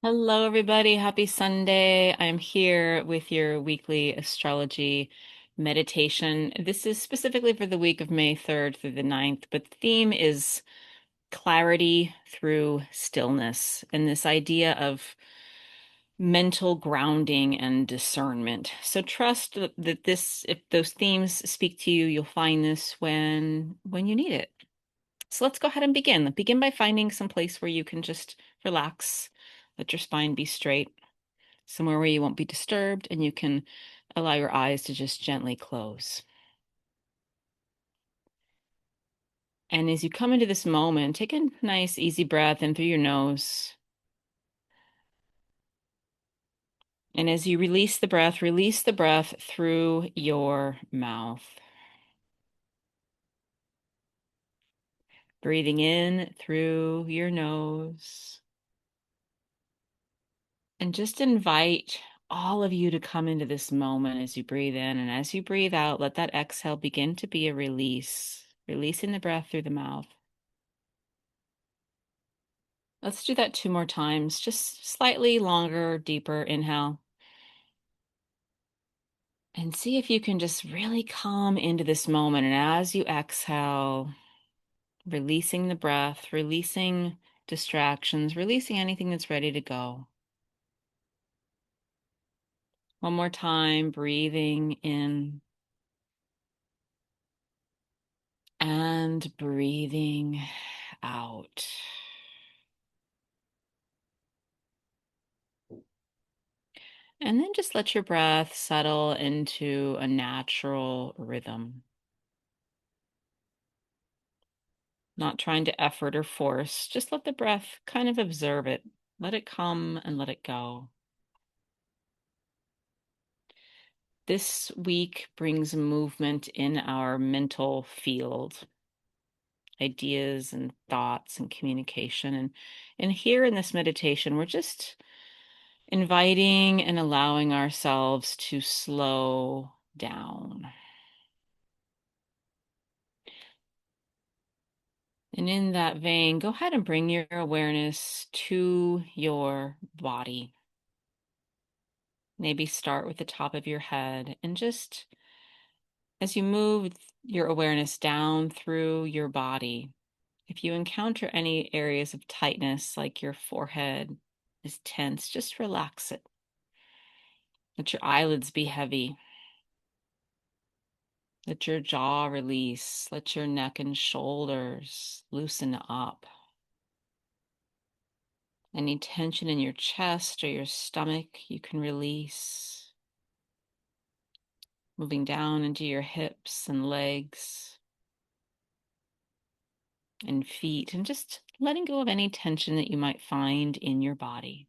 Hello, everybody. Happy Sunday. I'm here with your weekly astrology meditation. This is specifically for the week of May 3rd through the 9th, but the theme is clarity through stillness and this idea of mental grounding and discernment. So trust that if those themes speak to you, you'll find this when you need it. So let's go ahead and begin. Begin by finding some place where you can just relax, let your spine be straight, somewhere where you won't be disturbed, and you can allow your eyes to just gently close. And as you come into this moment, take a nice, easy breath in through your nose. And as you release the breath through your mouth. Breathing in through your nose. And just invite all of you to come into this moment as you breathe in. And as you breathe out, let that exhale begin to be a release, releasing the breath through the mouth. Let's do that two more times, just slightly longer, deeper inhale. And see if you can just really come into this moment. And as you exhale, releasing the breath, releasing distractions, releasing anything that's ready to go. One more time, breathing in and breathing out. And then just let your breath settle into a natural rhythm. Not trying to effort or force, just let the breath kind of observe it. Let it come and let it go. This week brings movement in our mental field, ideas and thoughts and communication. And here in this meditation, we're just inviting and allowing ourselves to slow down. And in that vein, go ahead and bring your awareness to your body. Maybe start with the top of your head and just as you move your awareness down through your body, if you encounter any areas of tightness, like your forehead is tense, just relax it. Let your eyelids be heavy. Let your jaw release. Let your neck and shoulders loosen up. Any tension in your chest or your stomach, you can release. Moving down into your hips and legs and feet, and just letting go of any tension that you might find in your body.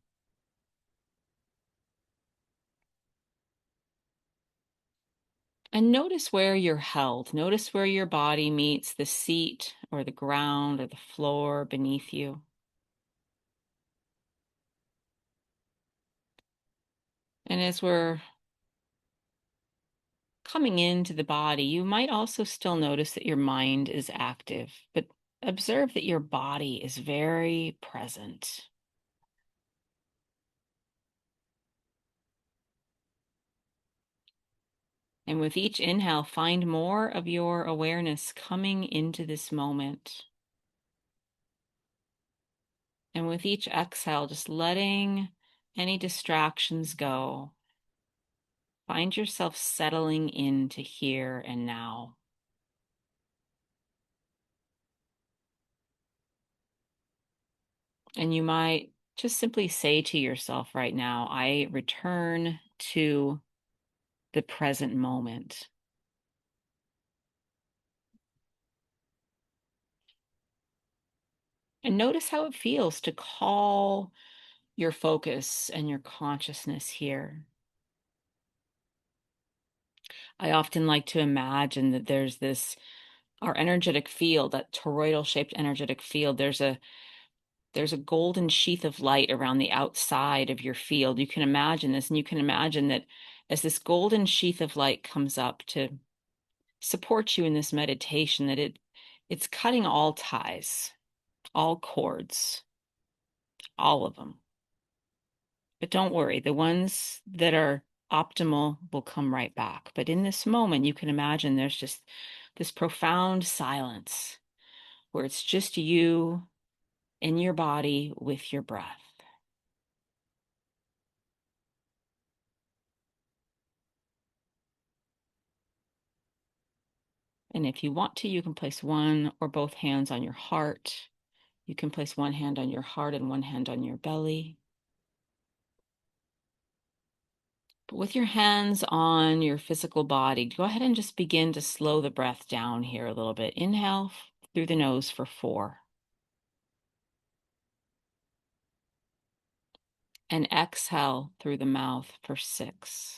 And notice where you're held. Notice where your body meets the seat or the ground or the floor beneath you. And as we're coming into the body, you might also still notice that your mind is active, but observe that your body is very present. And with each inhale, find more of your awareness coming into this moment. And with each exhale, just letting any distractions go. Find yourself settling into here and now. And you might just simply say to yourself right now, I return to the present moment. And notice how it feels to call your focus and your consciousness here. I often like to imagine that there's our energetic field, that toroidal shaped energetic field. There's a golden sheath of light around the outside of your field. You can imagine this, and you can imagine that as this golden sheath of light comes up to support you in this meditation, that it's cutting all ties, all cords, all of them. But don't worry, the ones that are optimal will come right back. But in this moment, you can imagine there's just this profound silence where it's just you in your body with your breath. And if you want to, you can place one or both hands on your heart. You can place one hand on your heart and one hand on your belly. But with your hands on your physical body, go ahead and just begin to slow the breath down here a little bit. Inhale through the nose for 4. And exhale through the mouth for 6.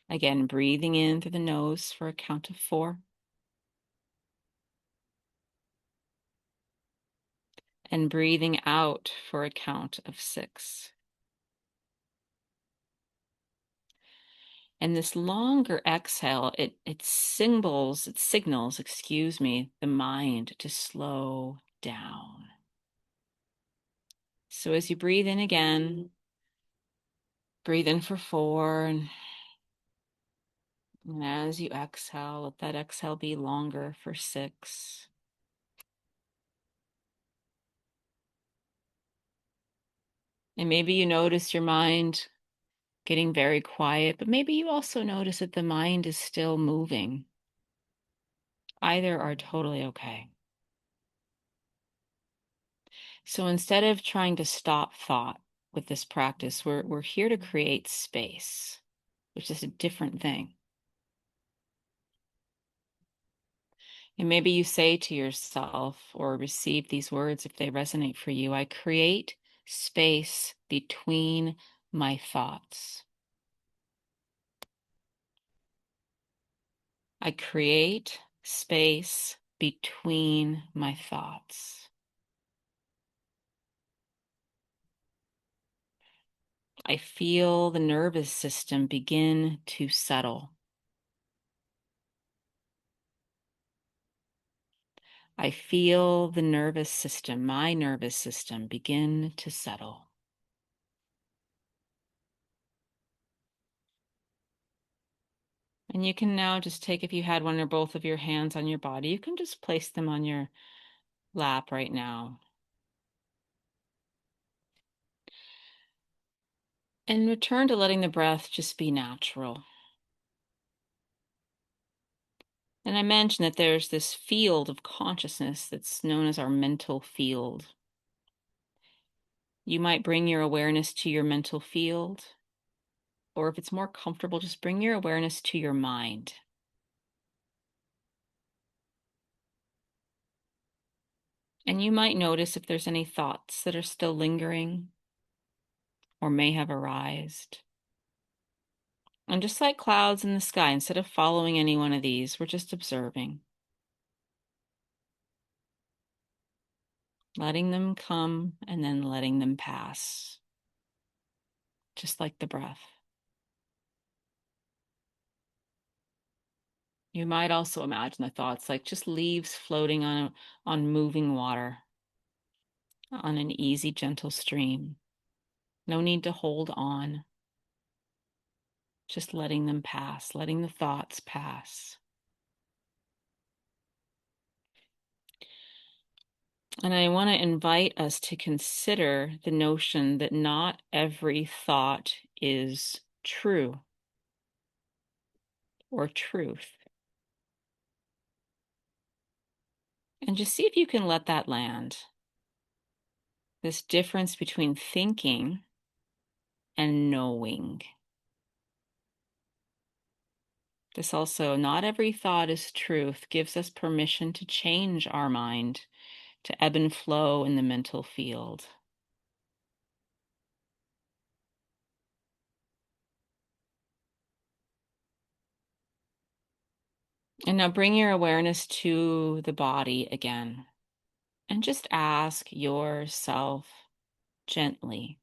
Again, breathing in through the nose for a count of 4. And breathing out for a count of 6. And this longer exhale, it signals, the mind to slow down. So as you breathe in again, breathe in for 4, and as you exhale, let that exhale be longer for 6. And maybe you notice your mind getting very quiet, but maybe you also notice that the mind is still moving. Either are totally okay. So instead of trying to stop thought with this practice, we're here to create space, which is a different thing. And maybe you say to yourself or receive these words if they resonate for you: I create space between my thoughts. I create space between my thoughts. I feel the nervous system begin to settle. I feel the nervous system, my nervous system, begin to settle. And you can now just take, if you had one or both of your hands on your body, you can just place them on your lap right now. And return to letting the breath just be natural. And I mentioned that there's this field of consciousness that's known as our mental field. You might bring your awareness to your mental field, or if it's more comfortable, just bring your awareness to your mind. And you might notice if there's any thoughts that are still lingering or may have arisen. And just like clouds in the sky, instead of following any one of these, we're just observing, letting them come and then letting them pass, just like the breath. You might also imagine the thoughts like just leaves floating on moving water, on an easy, gentle stream. No need to hold on, just letting them pass, letting the thoughts pass. And I want to invite us to consider the notion that not every thought is true or truth. And just see if you can let that land. This difference between thinking and knowing. This also, not every thought is truth, gives us permission to change our mind, to ebb and flow in the mental field. And now bring your awareness to the body again. And just ask yourself gently,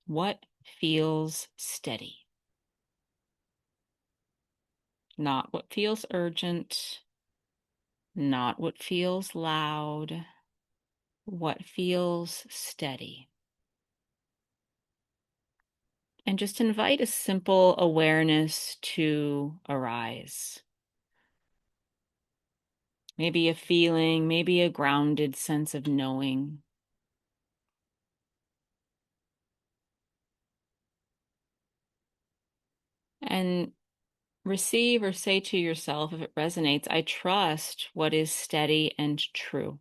what feels steady? Not what feels urgent, not what feels loud, what feels steady. And just invite a simple awareness to arise. Maybe a feeling, maybe a grounded sense of knowing. And receive or say to yourself, if it resonates, I trust what is steady and true.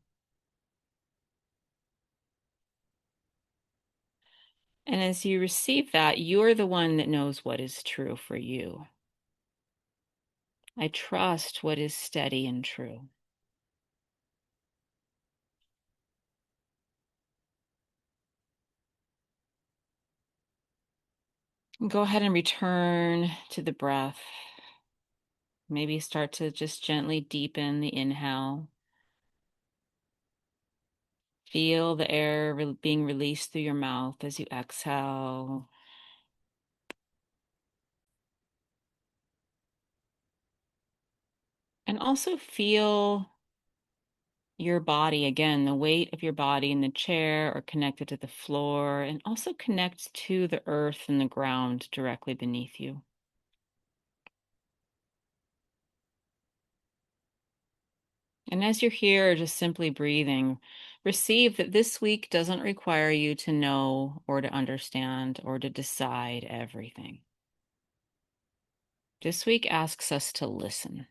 And as you receive that, you're the one that knows what is true for you. I trust what is steady and true. And go ahead and return to the breath. Maybe start to just gently deepen the inhale. Feel the air being released through your mouth as you exhale. And also feel your body, again, the weight of your body in the chair or connected to the floor, and also connect to the earth and the ground directly beneath you. And as you're here, just simply breathing, receive that this week doesn't require you to know or to understand or to decide everything. This week asks us to listen.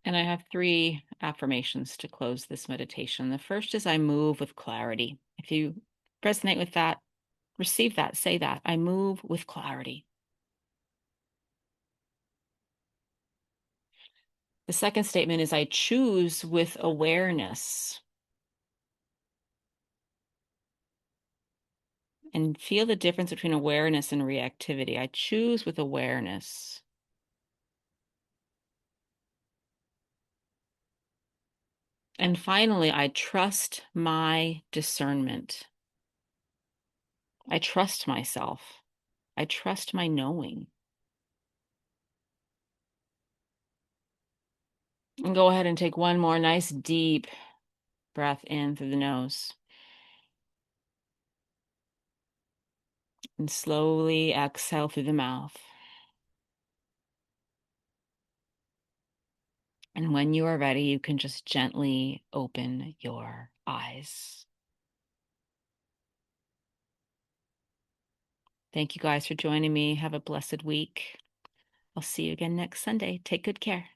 And I have 3 affirmations to close this meditation. The first is I move with clarity. If you resonate with that, receive that, say that. I move with clarity. The second statement is I choose with awareness. And feel the difference between awareness and reactivity. I choose with awareness. And finally, I trust my discernment. I trust myself. I trust my knowing. And go ahead and take one more nice deep breath in through the nose. And slowly exhale through the mouth. And when you are ready, you can just gently open your eyes. Thank you guys for joining me. Have a blessed week. I'll see you again next Sunday. Take good care.